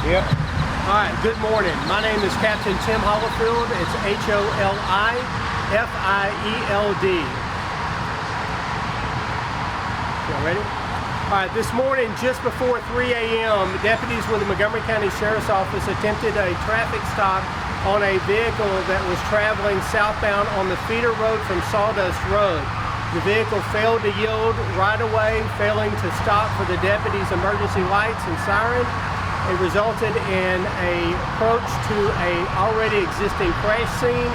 Yep. All right, good morning. My name is Captain Tim Hollifield. It's H-O-L-I-F-I-E-L-D. Y'all ready? All right, this morning, just before 3 a.m., deputies with the Montgomery County Sheriff's Office attempted a traffic stop on a vehicle that was traveling southbound on the feeder road from Sawdust Road. The vehicle failed to yield right away, failing to stop for the deputies' emergency lights and siren. It resulted in an approach to a already existing crash scene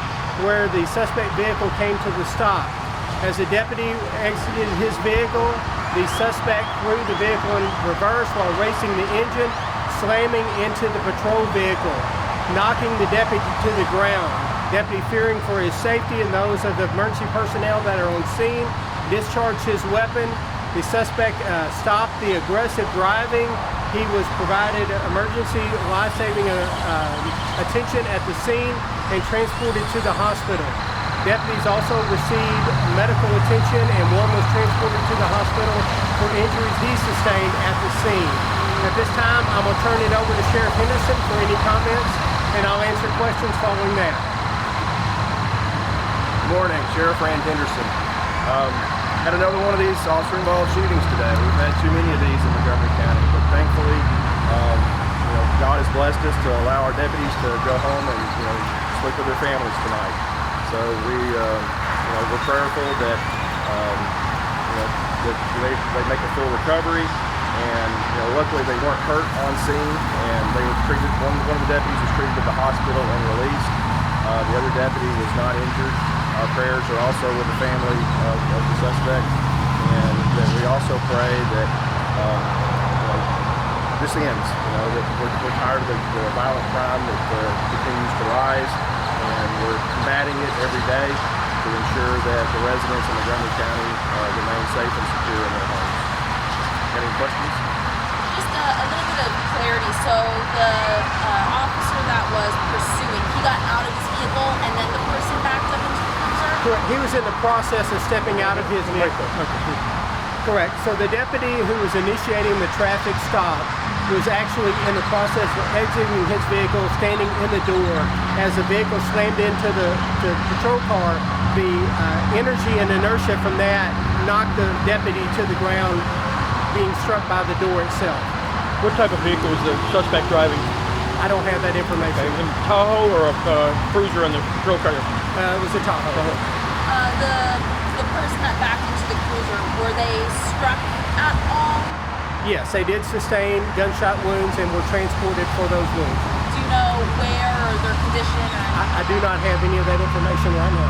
where the suspect vehicle came to the stop. As the deputy exited his vehicle, the suspect threw the vehicle in reverse while racing the engine, slamming into the patrol vehicle, knocking the deputy to the ground. Deputy, fearing for his safety and those of the emergency personnel that are on scene, discharged his weapon. The suspect stopped the aggressive driving. He was provided emergency life-saving attention at the scene and transported to the hospital. Deputies also received medical attention, and one was transported to the hospital for injuries he sustained at the scene. At this time, I'm going to turn it over to Sheriff Henderson for any comments, and I'll answer questions following that. Good morning, Sheriff Rand Henderson. Had another one of these officer-involved shootings today. We've had too many of these in Montgomery County, but thankfully, God has blessed us to allow our deputies to go home and sleep with their families tonight. So we're prayerful that that they make a full recovery, and luckily they weren't hurt on scene, and they were treated. One of the deputies was treated at the hospital and released. The other deputy was not injured. Our prayers are also with the family of the suspect, and that we also pray that this ends. That we're tired of the violent crime that continues to rise, and we're combating it every day to ensure that the residents in Montgomery County remain safe and secure in their homes. Got any questions? Just a little bit of clarity. So the officer that was pursuing, he got out of his vehicle, and then the person backed up into the cruiser? Correct. He was in the process of stepping out of his vehicle. Correct. So the deputy who was initiating the traffic stop was actually in the process of exiting his vehicle, standing in the door. As the vehicle slammed into the patrol car, the energy and inertia from that knocked the deputy to the ground, being struck by the door itself. What type of vehicle was the suspect driving? I don't have that information. Okay, was it a Tahoe or a cruiser in the patrol car? It was a Tahoe. The person that backed into the cruiser, were they struck at all? Yes, they did sustain gunshot wounds and were transported for those wounds. Do you know where or their condition? I do not have any of that information right now.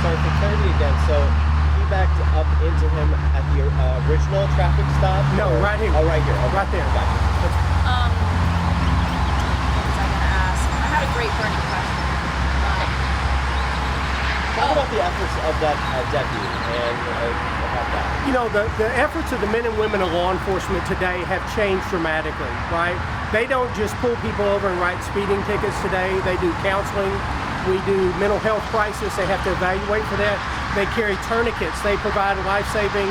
Sorry for clarity again. So he backed up into him at the original traffic stop? No, right here. Oh, right here. Okay. Right there. Gotcha. What was I going to ask? I had a great burning question. Talk about the efforts of that deputy and about that. The efforts of the men and women of law enforcement today have changed dramatically, right? They don't just pull people over and write speeding tickets today. They do counseling. We do mental health crisis. They have to evaluate for that. They carry tourniquets. They provide life-saving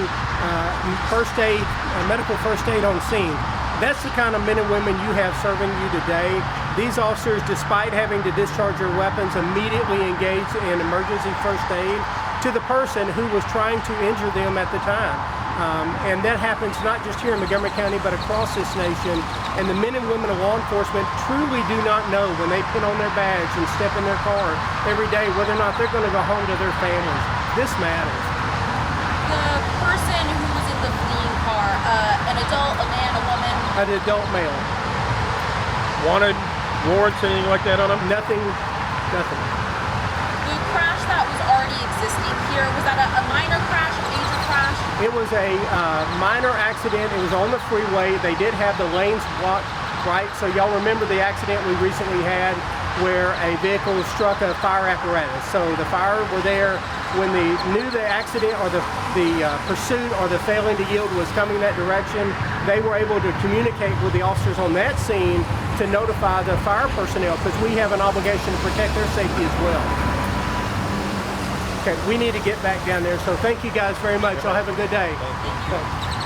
first aid, medical first aid on scene. That's the kind of men and women you have serving you today. These officers, despite having to discharge their weapons, immediately engage in emergency first aid to the person who was trying to injure them at the time. And that happens not just here in Montgomery County, but across this nation. And the men and women of law enforcement truly do not know when they pin on their badge and step in their car every day whether or not they're going to go home to their families. This matters. The person who was in the fleeing car, an adult, a man, a woman? An adult male. Wanted, warrants, anything like that on him? Nothing. The crash that was already existing here, was that a minor crash, a major crash? It was a minor accident. It was on the freeway. They did have the lanes blocked, right? So y'all remember the accident we recently had where a vehicle struck a fire apparatus. So the fire were there when they knew the accident or the pursuit or the failing to yield was coming that direction. They were able to communicate with the officers on that scene to notify the fire personnel, because we have an obligation to protect their safety as well. Okay, we need to get back down there. So thank you guys very much. Y'all have a good day. Thank you.